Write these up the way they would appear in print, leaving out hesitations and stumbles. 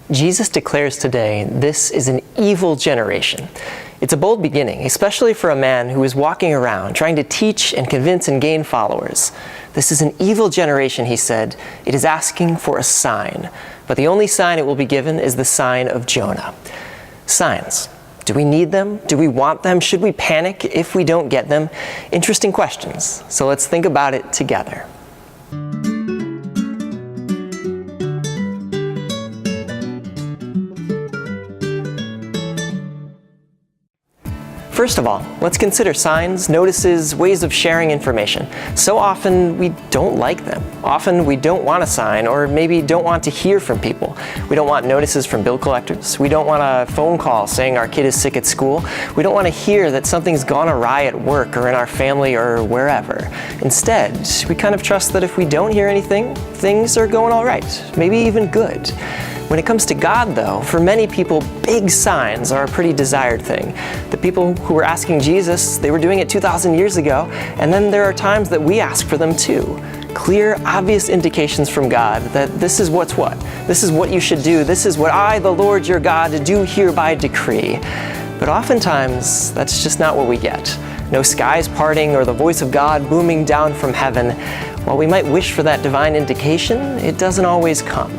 Jesus declares today, this is an evil generation. It's a bold beginning, especially for a man who is walking around trying to teach and convince and gain followers. This is an evil generation, he said. It is asking for a sign, but the only sign it will be given is the sign of Jonah. Signs. Do we need them? Do we want them? Should we panic if we don't get them? Interesting questions. So let's think about it together. First of all, let's consider signs, notices, ways of sharing information. So often we don't like them. Often we don't want a sign, or maybe don't want to hear from people. We don't want notices from bill collectors. We don't want a phone call saying our kid is sick at school. We don't want to hear that something's gone awry at work or in our family or wherever. Instead, we kind of trust that if we don't hear anything, things are going all right, maybe even good. When it comes to God, though, for many people, big signs are a pretty desired thing. The people who were asking Jesus, they were doing it 2,000 years ago, and then there are times that we ask for them too. Clear, obvious indications from God that this is what's what. This is what you should do. This is what I, the Lord your God, do hereby decree. But oftentimes, that's just not what we get. No skies parting or the voice of God booming down from heaven. While we might wish for that divine indication, it doesn't always come.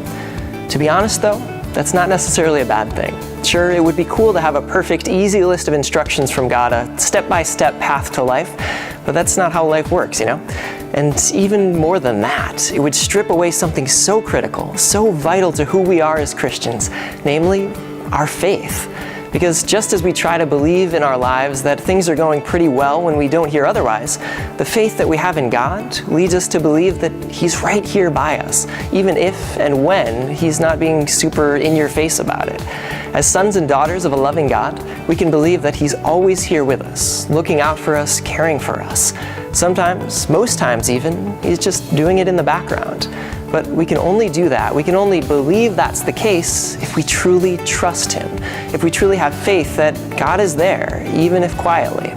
To be honest though, that's not necessarily a bad thing. Sure, it would be cool to have a perfect, easy list of instructions from God, a step-by-step path to life, but that's not how life works, you know? And even more than that, it would strip away something so critical, so vital to who we are as Christians, namely, our faith. Because just as we try to believe in our lives that things are going pretty well when we don't hear otherwise, the faith that we have in God leads us to believe that He's right here by us, even if and when He's not being super in your face about it. As sons and daughters of a loving God, we can believe that He's always here with us, looking out for us, caring for us. Sometimes, most times even, He's just doing it in the background. But we can only do that, we can only believe that's the case if we truly trust Him, if we truly have faith that God is there, even if quietly.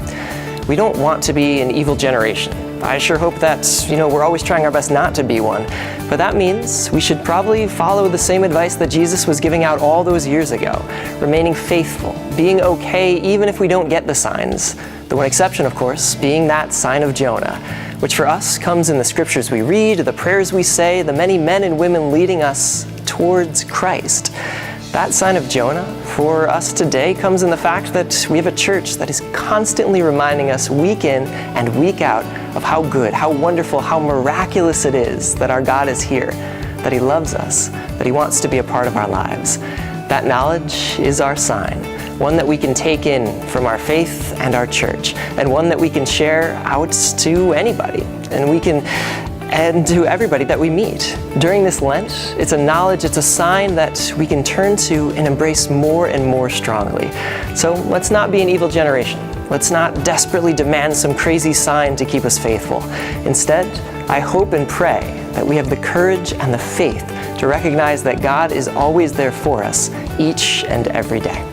We don't want to be an evil generation. I sure hope that, we're always trying our best not to be one. But that means we should probably follow the same advice that Jesus was giving out all those years ago, remaining faithful, being okay even if we don't get the signs. The one exception, of course, being that sign of Jonah, which for us comes in the scriptures we read, the prayers we say, the many men and women leading us towards Christ. That sign of Jonah for us today comes in the fact that we have a church that is constantly reminding us week in and week out of how good, how wonderful, how miraculous it is that our God is here, that He loves us, that He wants to be a part of our lives. That knowledge is our sign, one that we can take in from our faith and our church, and one that we can share out to anybody, and to everybody that we meet. During this Lent, it's a knowledge, it's a sign that we can turn to and embrace more and more strongly. So let's not be an evil generation. Let's not desperately demand some crazy sign to keep us faithful. Instead, I hope and pray that we have the courage and the faith to recognize that God is always there for us each and every day.